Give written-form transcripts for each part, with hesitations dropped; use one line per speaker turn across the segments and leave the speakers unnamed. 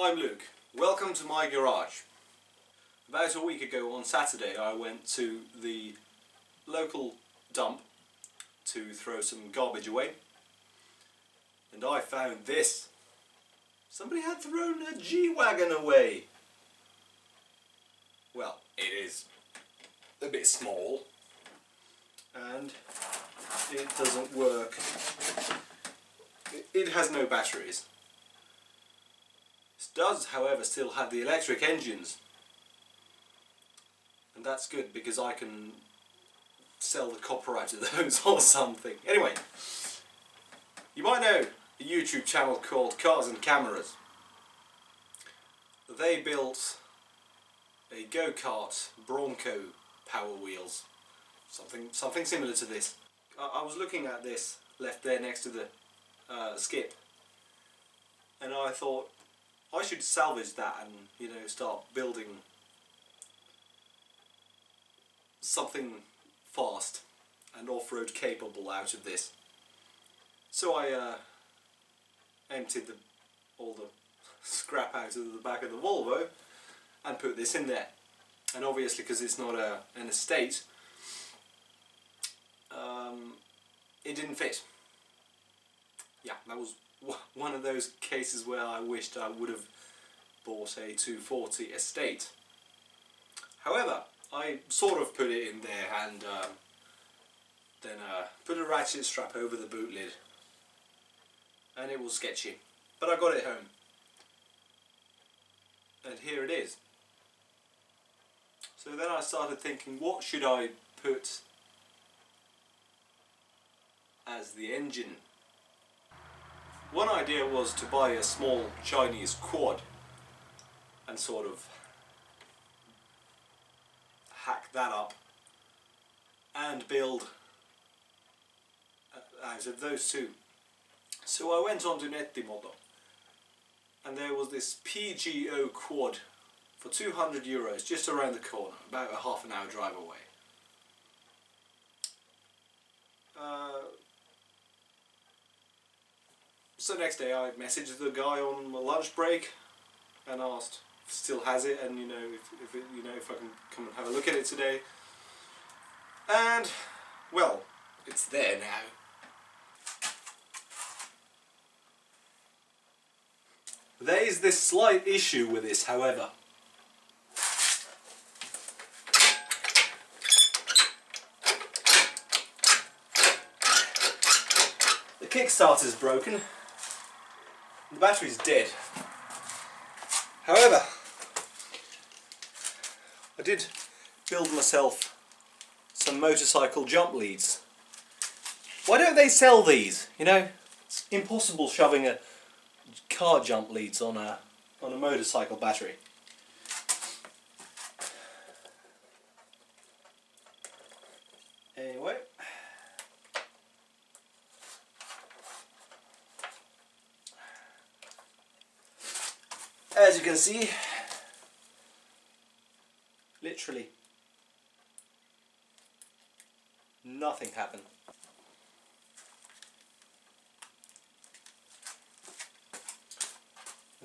I'm Luke. Welcome to my garage. About a week ago on Saturday I went to the local dump to throw some garbage away and I found this. Somebody had thrown a G-wagen away. Well, it is a bit small and it doesn't work. It has no batteries. It does, however, still have the electric engines, and that's good because I can sell the copper out of those or something. Anyway, you might know a YouTube channel called Cars and Cameras. They built a go-kart Bronco Power Wheels, something similar to this. I was looking at this left there next to the skip, and I thought I should salvage that and, you know, start building something fast and off-road capable out of this. So I emptied all the scrap out of the back of the Volvo and put this in there. And obviously, because it's not an estate, it didn't fit. Yeah, that was one of those cases where I wished I would have bought a 240 estate. However, I sort of put it in there and then put a ratchet strap over the boot lid, and it was sketchy, but I got it home and here it is. So then I started thinking, what should I put as the engine? One idea was to buy a small Chinese quad and sort of hack that up and build out of those two. So I went on to Nettimoto and there was this PGO quad for €200 just around the corner, about a half an hour drive away. So next day I messaged the guy on my lunch break and asked if he still has it, and if I can come and have a look at it today. And well, it's there now. There is this slight issue with this, however. The kickstarter's broken. The battery's dead. However, I did build myself some motorcycle jump leads. Why don't they sell these? You know, it's impossible shoving a car jump leads on a motorcycle battery. Anyway, as you can see, literally nothing happened.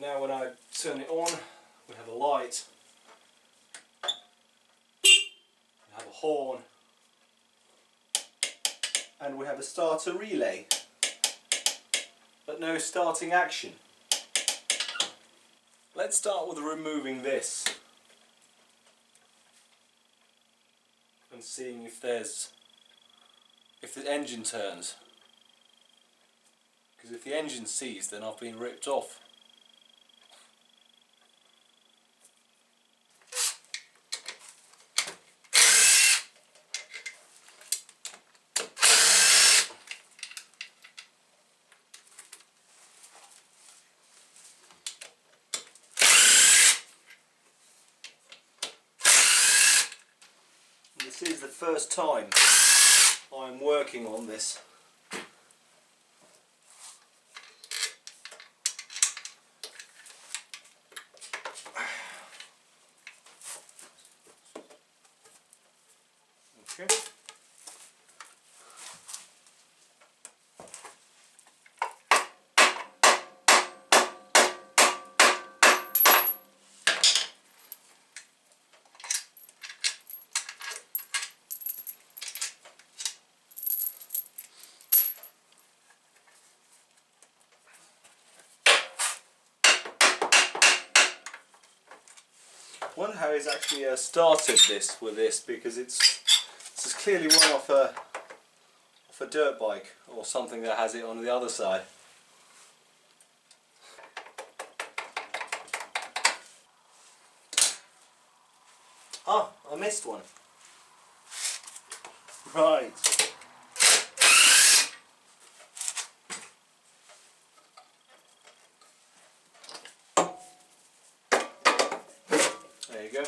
Now when I turn it on, we have a light, we have a horn, and we have a starter relay, but no starting action. Let's start with removing this and seeing if the engine turns. Because if the engine seized, then I've been ripped off. This is the first time I'm working on this. Okay. wonder how he's actually started this with this, because this is clearly one off a dirt bike or something that has it on the other side. Ah, I missed one. Right. There you go.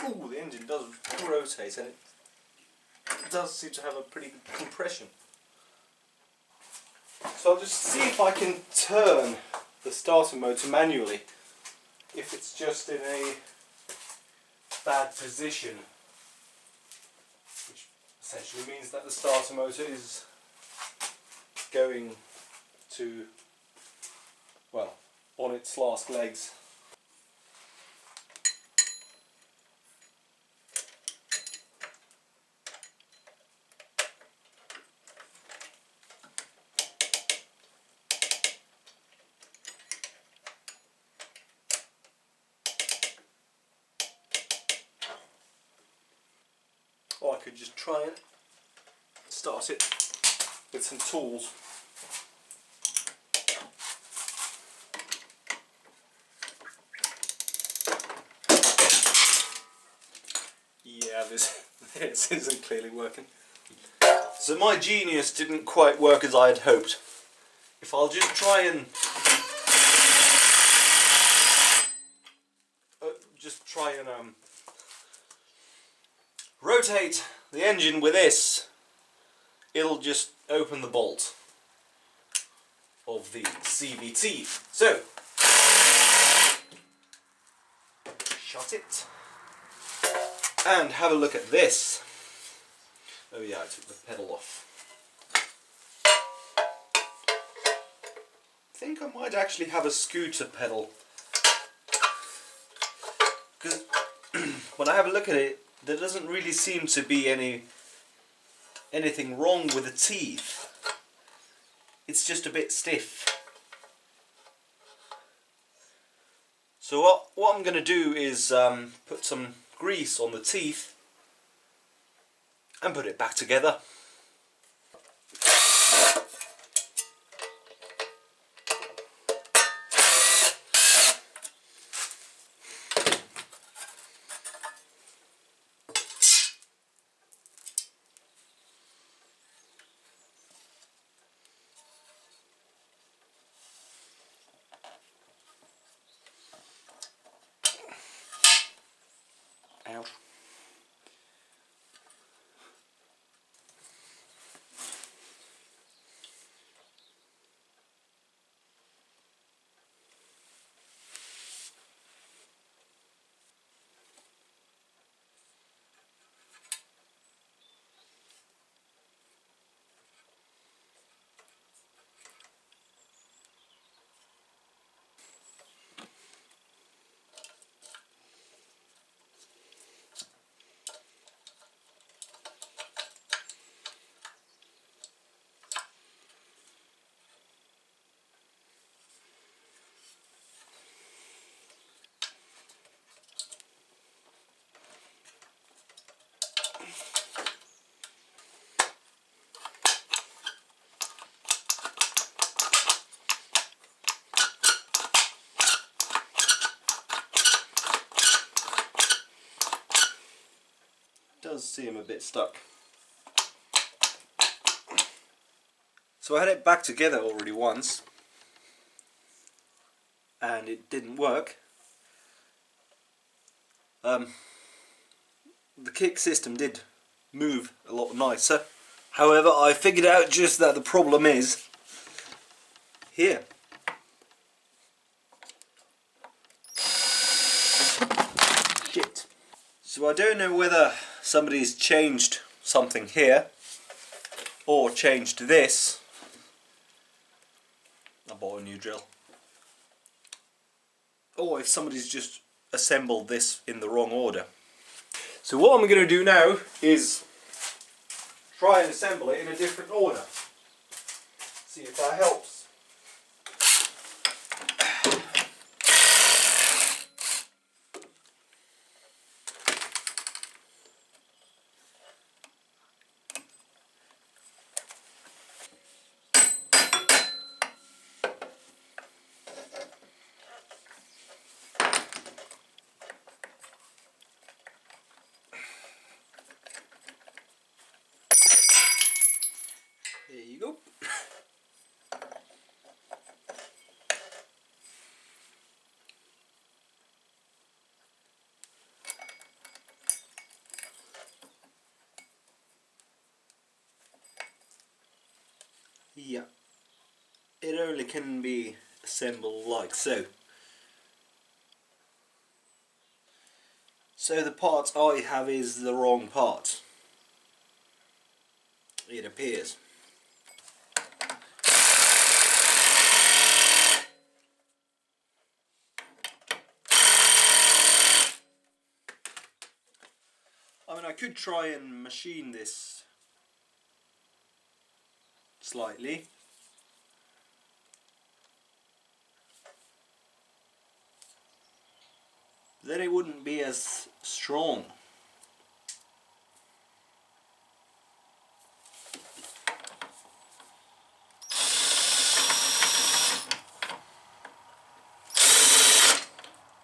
Ooh, the engine does rotate, and it does seem to have a pretty good compression. So I'll just see if I can turn the starter motor manually, if it's just in a bad position, which essentially means that the starter motor is going to, well, on its last legs. Or I could just try and start it with some tools. Yeah, this isn't clearly working. So my genius didn't quite work as I had hoped. If I'll just try and rotate the engine with this, it'll just open the bolt of the CVT. So, shut it and have a look at this. Oh yeah, I took the pedal off. I think I might actually have a scooter pedal, because when I have a look at it, there doesn't really seem to be anything wrong with the teeth. It's just a bit stiff. So what I'm going to do is put some grease on the teeth and put it back together. Ouch. Does seem a bit stuck. So I had it back together already once and it didn't work. The kick system did move a lot nicer. However, I figured out just that the problem is here. Shit. So I don't know whether somebody's changed something here or changed this. I bought a new drill. Or if somebody's just assembled this in the wrong order. So what I'm going to do now is try and assemble it in a different order. See if that helps. There you go. Yeah, it only can be assembled like so. So the part I have is the wrong part, it appears. I mean, I could try and machine this slightly. Then it wouldn't be as strong.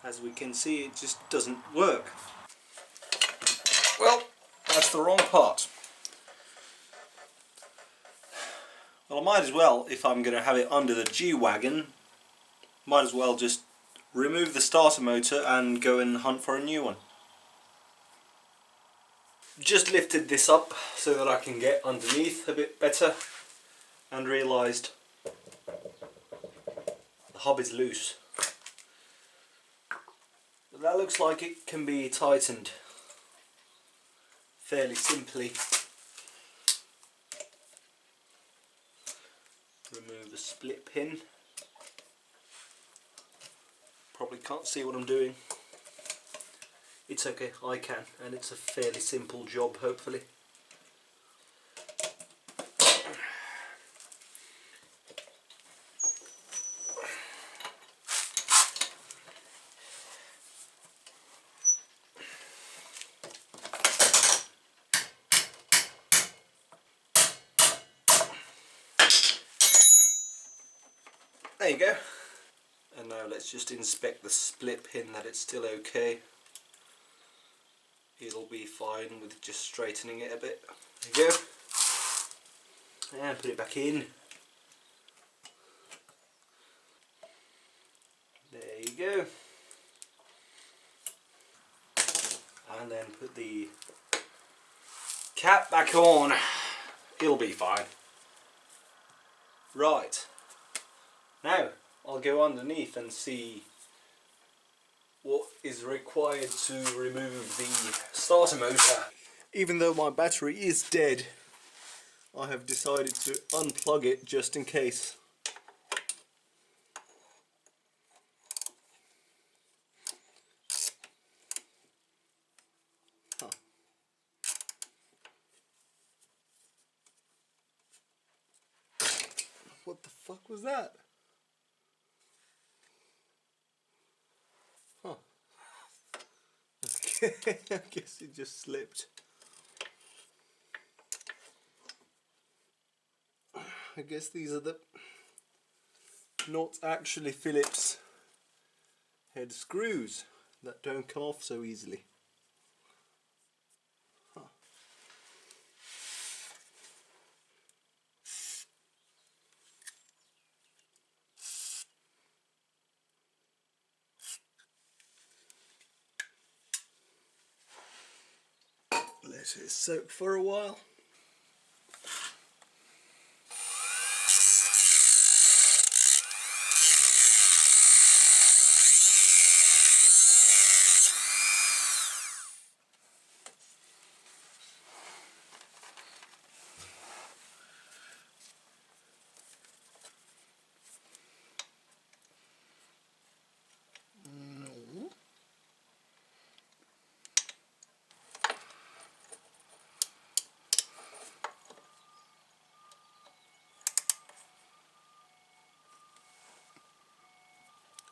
As we can see, it just doesn't work. Well, that's the wrong part. Well, I might as well, if I'm going to have it under the G-wagen, might as well just remove the starter motor and go and hunt for a new one. Just lifted this up so that I can get underneath a bit better and realised the hub is loose. But that looks like it can be tightened fairly simply. Remove the split pin. Probably can't see what I'm doing. It's okay, I can, and it's a fairly simple job, hopefully. There you go. And now let's just inspect the split pin that it's still okay. It'll be fine with just straightening it a bit. There you go. And put it back in. There you go. And then put the cap back on. It'll be fine. Right. Now I'll go underneath and see what is required to remove the starter motor. Even though my battery is dead, I have decided to unplug it just in case. Huh. What the fuck was that? Huh. Okay, I guess it just slipped. I guess these are the not actually Phillips head screws that don't come off so easily. Huh. Let it soak for a while.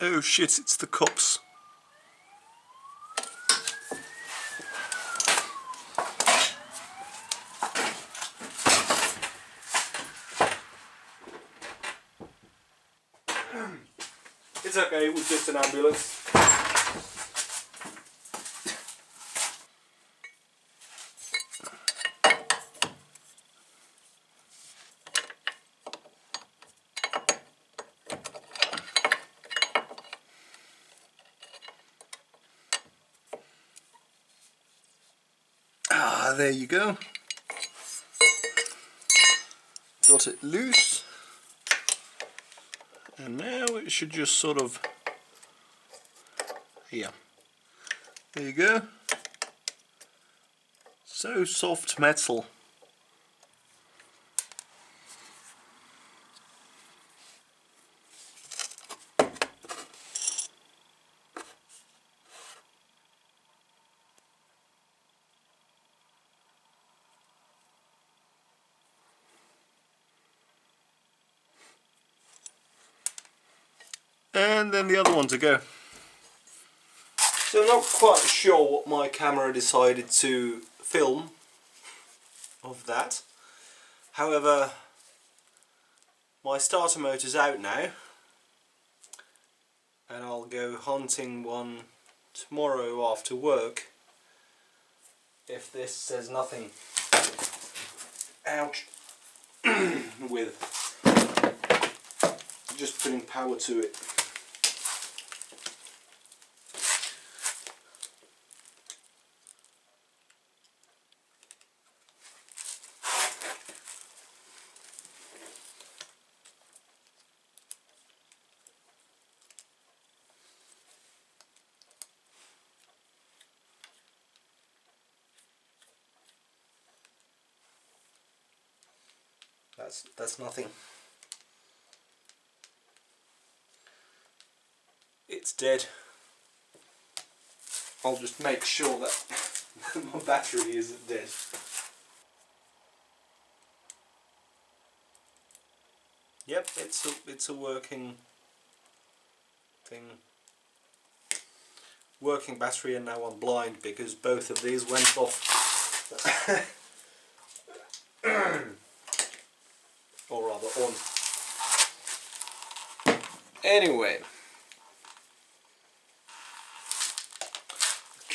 Oh shit, it's the cups. It's okay, it was just an ambulance. Ah, there you go. Got it loose. And now it should just sort of, here. There you go. So soft metal. And then the other one to go. So I'm not quite sure what my camera decided to film of that. However, my starter motor's out now, and I'll go hunting one tomorrow after work if this says nothing. Ouch. With just putting power to it. That's nothing. It's dead. I'll just make sure that my battery isn't dead. Yep, it's a working thing. Working battery, and now I'm blind because both of these went off. Or rather on. Anyway,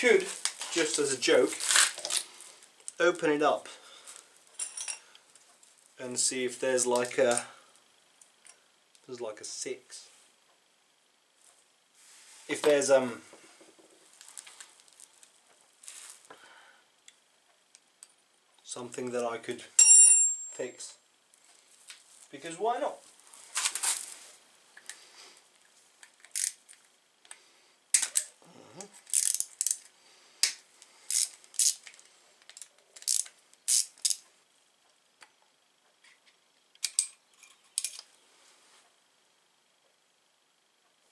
could, just as a joke, open it up and see if there's like a 6. If there's something that I could fix, because why not?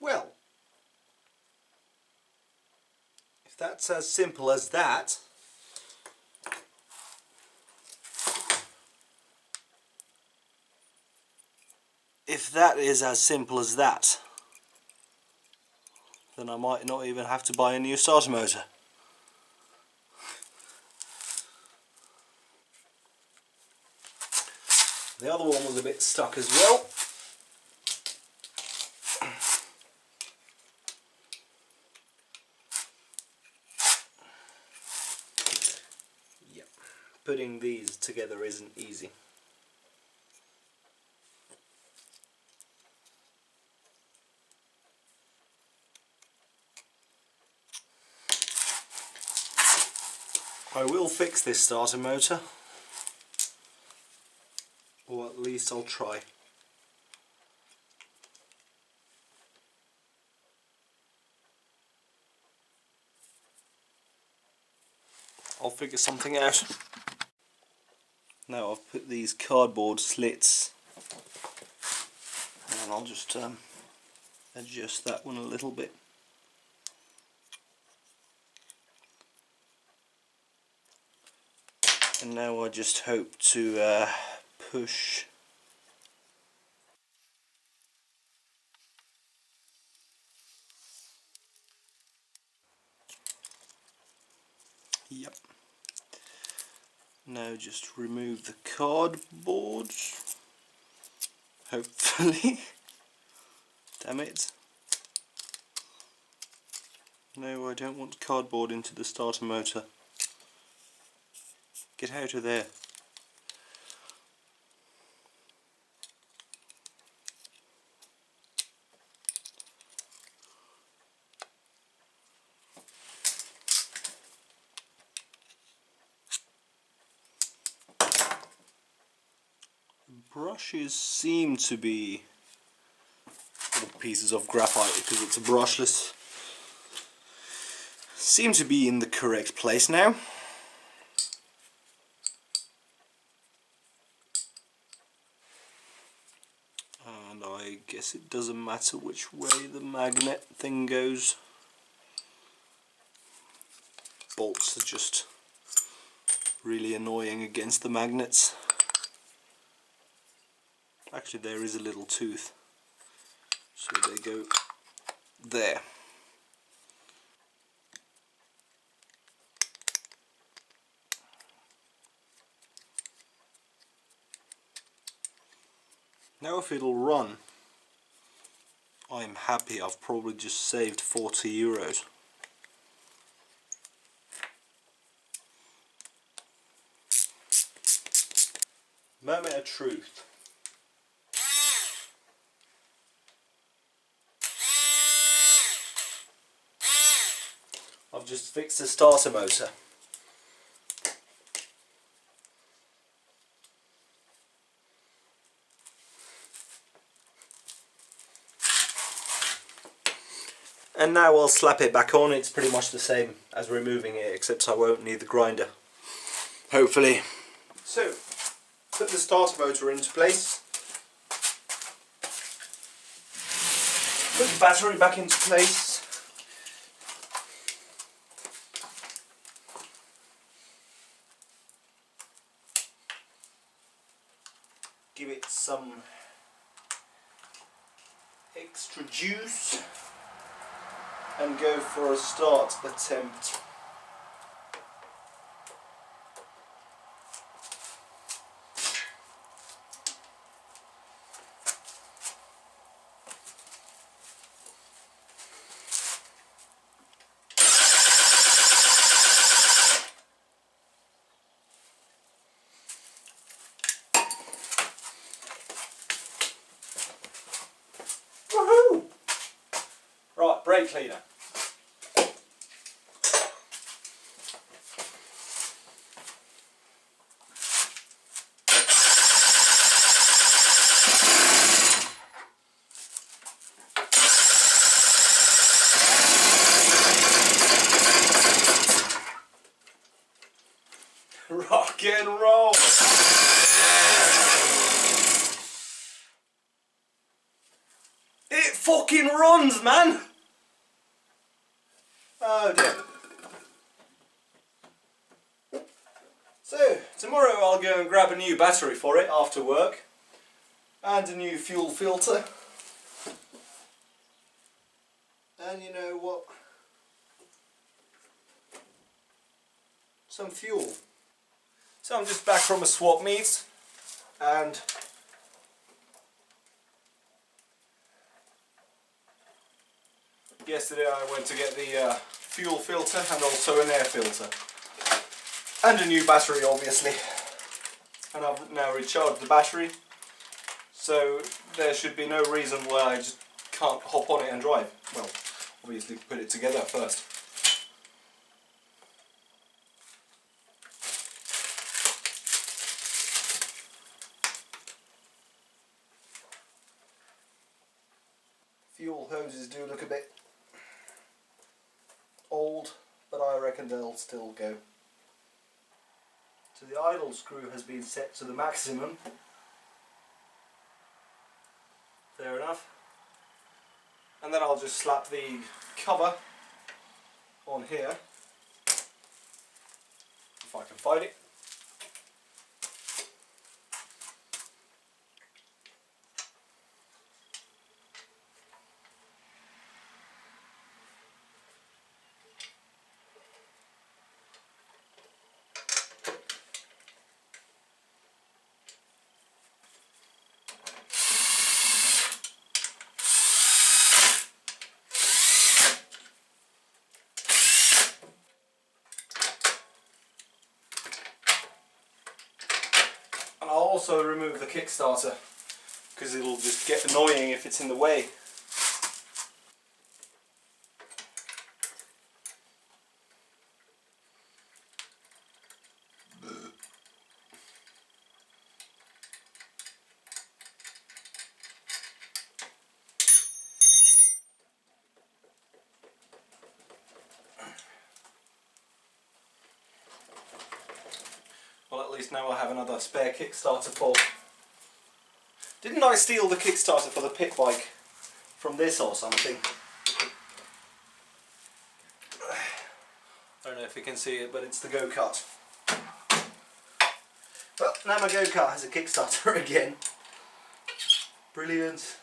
Well, if that's as simple as that, then I might not even have to buy a new starter motor. The other one was a bit stuck as well. Yep, putting these together isn't easy. I will fix this starter motor, or at least I'll try. I'll figure something out. Now I've put these cardboard slits, and I'll just adjust that one a little bit. And now I just hope to push
Yep. Now just remove the cardboard. Hopefully. Damn it. No, I don't want cardboard into the starter motor. Get out of there. Brushes seem to be little pieces of graphite because it's a brushless. Seem to be in the correct place now. And I guess it doesn't matter which way the magnet thing goes. Bolts are just really annoying against the magnets. Actually, there is a little tooth, so they go there. Now if it'll run, I'm happy. I've probably just saved 40 euros. Moment of truth. I've just fixed the starter motor. And now I'll slap it back on. It's pretty much the same as removing it, except I won't need the grinder. Hopefully. So, put the starter motor into place. Put the battery back into place. Give it some extra juice and go for a start attempt. Woohoo! Right, brake cleaner. Rock and roll! It fucking runs, man! Oh dear. So, tomorrow I'll go and grab a new battery for it after work. And a new fuel filter. And you know what? Some fuel. So I'm just back from a swap meet, and yesterday I went to get the fuel filter and also an air filter. And a new battery, obviously. And I've now recharged the battery, so there should be no reason why I just can't hop on it and drive. Well, obviously put it together first. Fuel hoses do look a bit old, but I reckon they'll still go. So the idle screw has been set to the maximum. Fair enough. And then I'll just slap the cover on here, if I can find it. And I'll also remove the Kickstarter because it'll just get annoying if it's in the way. Well, at least now I have another spare Kickstarter for. Didn't I steal the Kickstarter for the pit bike from this or something? I don't know if you can see it, but it's the go-kart. Well, now my go-kart has a Kickstarter again. Brilliant.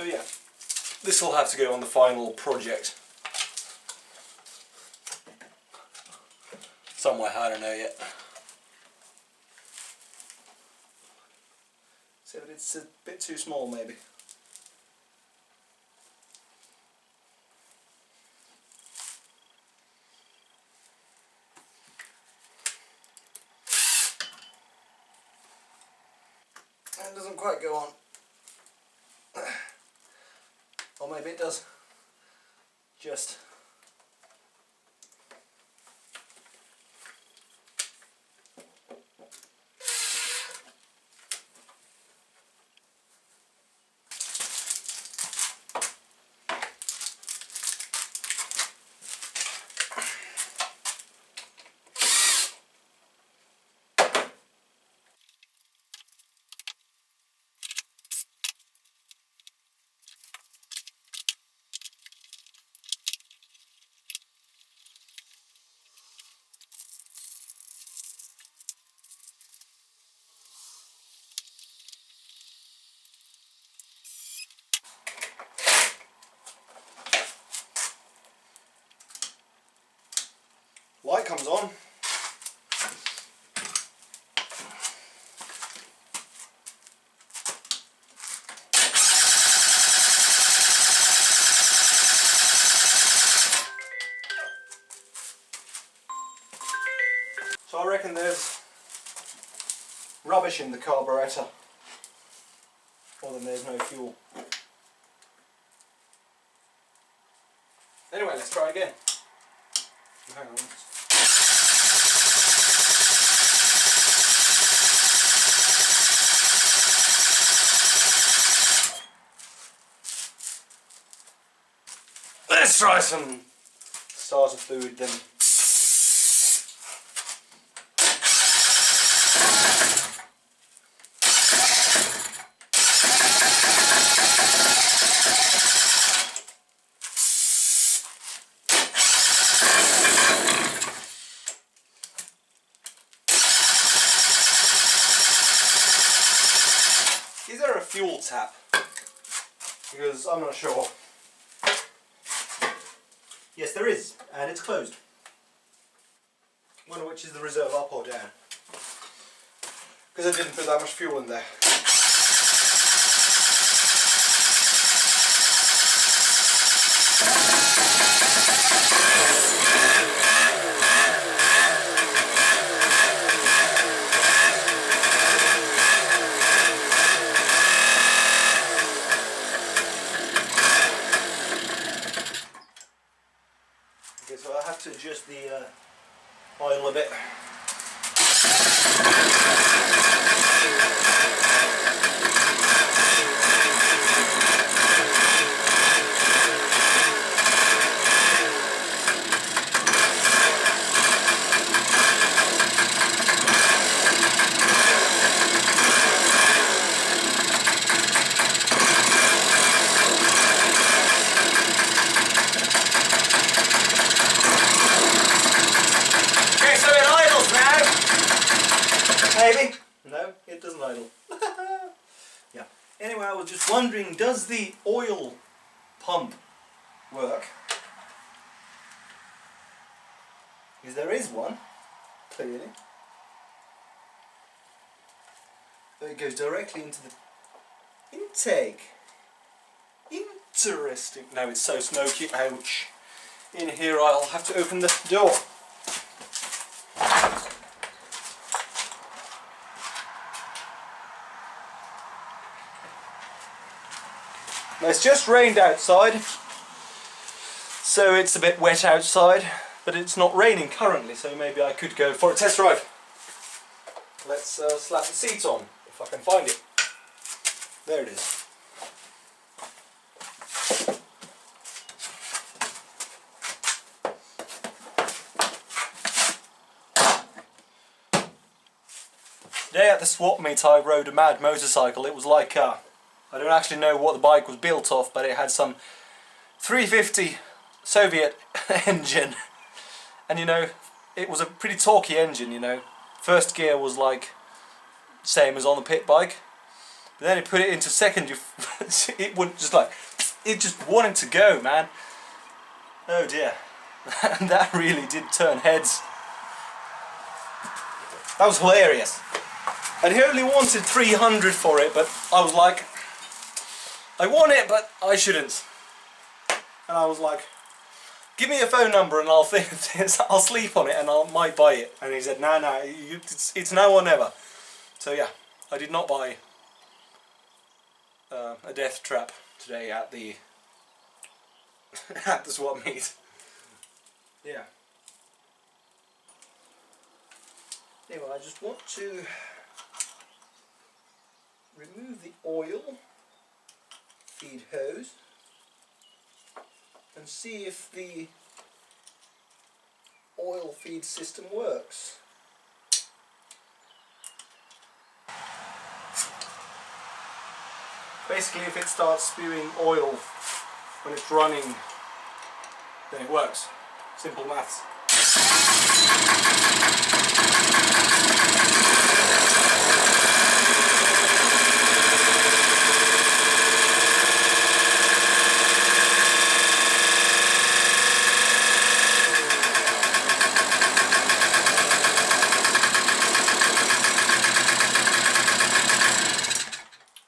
Oh yeah, this will have to go on the final project. Somewhere, I don't know yet. So but it's a bit too small maybe. It doesn't quite go on. Or maybe it does. Just. Light comes on. So I reckon there's rubbish in the carburettor, or then there's no fuel. Anyway, let's try again. Hang on. Let's try some starter fluid then. Is there a fuel tap? Because I'm not sure. Yes, there is, and it's closed. Wonder which is the reserve, up or down. Because I didn't put that much fuel in there. Okay, so I have to adjust the oil a bit. Maybe? No, it doesn't idle. Yeah. Anyway, I was just wondering, does the oil pump work? Because there is one, clearly. But it goes directly into the intake. interesting. No, it's so smoky. Ouch. In here I'll have to open the door. Now, it's just rained outside, so it's a bit wet outside, but it's not raining currently, so maybe I could go for a test drive. Let's slap the seats on, if I can find it. There it is. Today at the swap meet I rode a mad motorcycle. It was like, I don't actually know what the bike was built of, but it had some 350 Soviet engine. And you know, it was a pretty torquey engine, you know. First gear was like, same as on the pit bike. But then you put it into second, it wouldn't just like, it just wanted to go, man. Oh dear. And that really did turn heads. That was hilarious. And he only wanted 300 for it, but I was like, I want it, but I shouldn't. And I was like, give me a phone number and I'll think this, I'll sleep on it and I might buy it. And he said, no, it's now or never. So yeah, I did not buy a death trap today at the at the swap meet. Yeah. Anyway, I just want to remove the oil feed hose and see if the oil feed system works. Basically, if it starts spewing oil when it's running, then it works. Simple maths.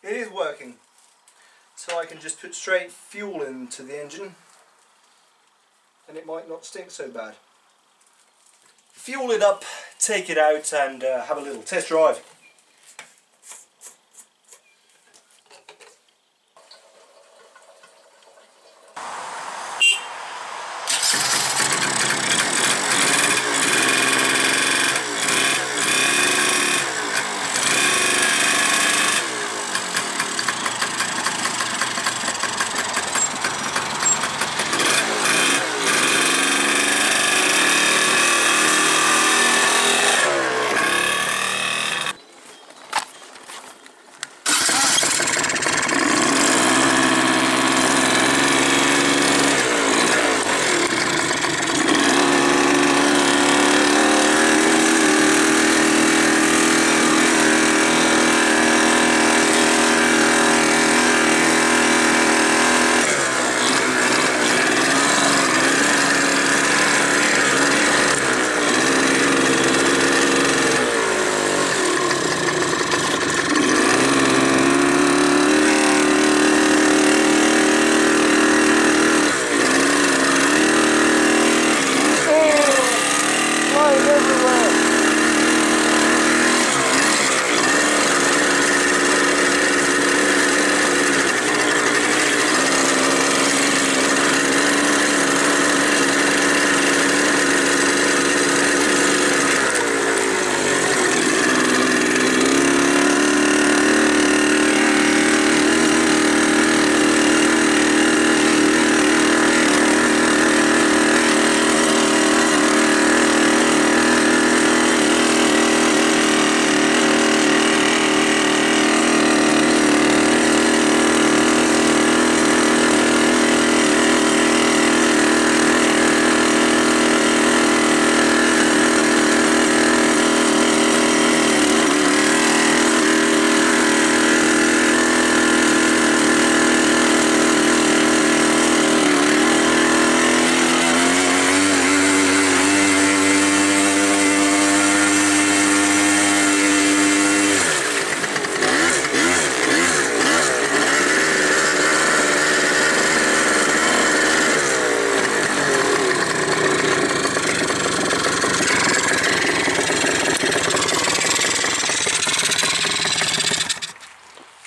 It is working, so I can just put straight fuel into the engine and it might not stink so bad. Fuel it up, take it out and have a little test drive.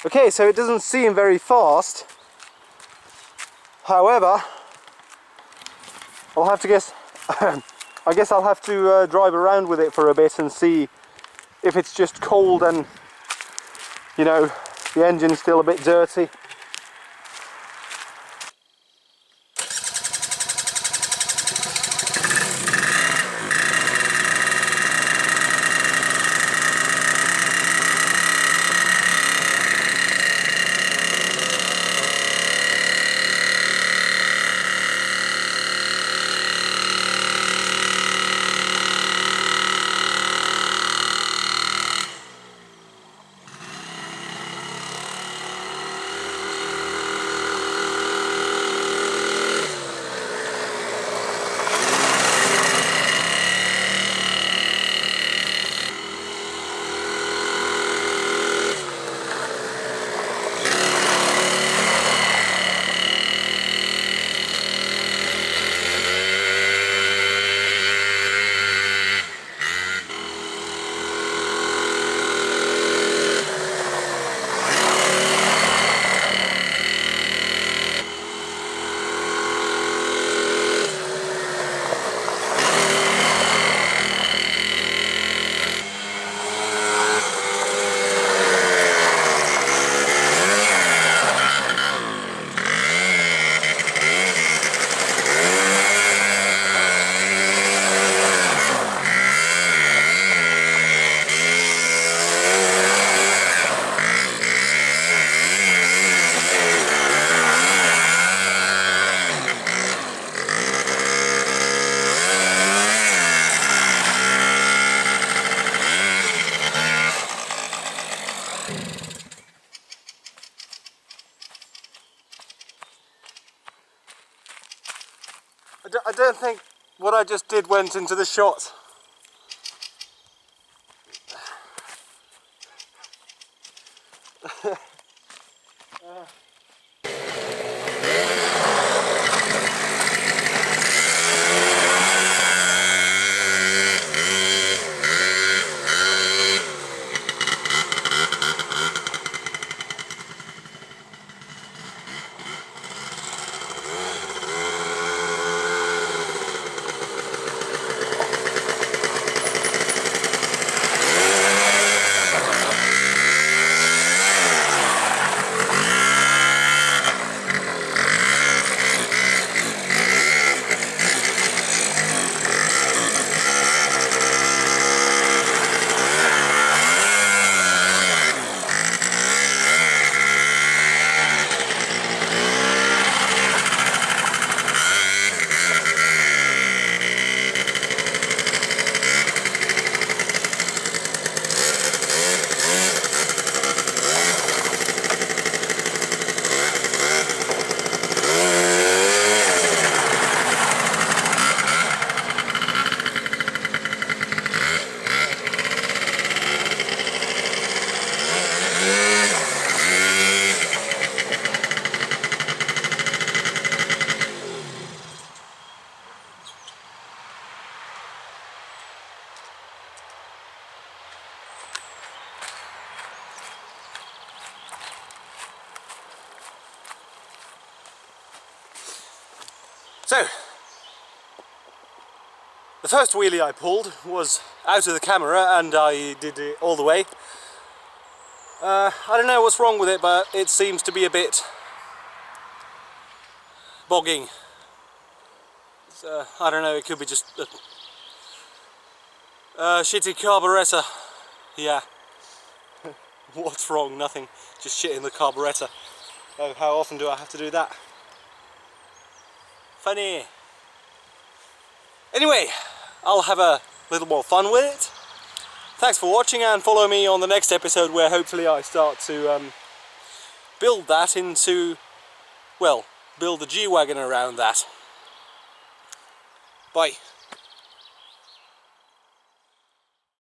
Okay, so it doesn't seem very fast. However, I'll have to guess. I guess I'll have to drive around with it for a bit and see if it's just cold and, you know, the engine's still a bit dirty. I don't think what I just did went into the shot. So, the first wheelie I pulled was out of the camera and I did it all the way. I don't know what's wrong with it, but it seems to be a bit bogging. I don't know, it could be just a shitty carburetor. Yeah. What's wrong? Nothing. Just shit in the carburetor. Oh, how often do I have to do that? Funny. Anyway, I'll have a little more fun with it. Thanks for watching, and follow me on the next episode where hopefully I start to build that into, well, build the G-wagen around that. Bye.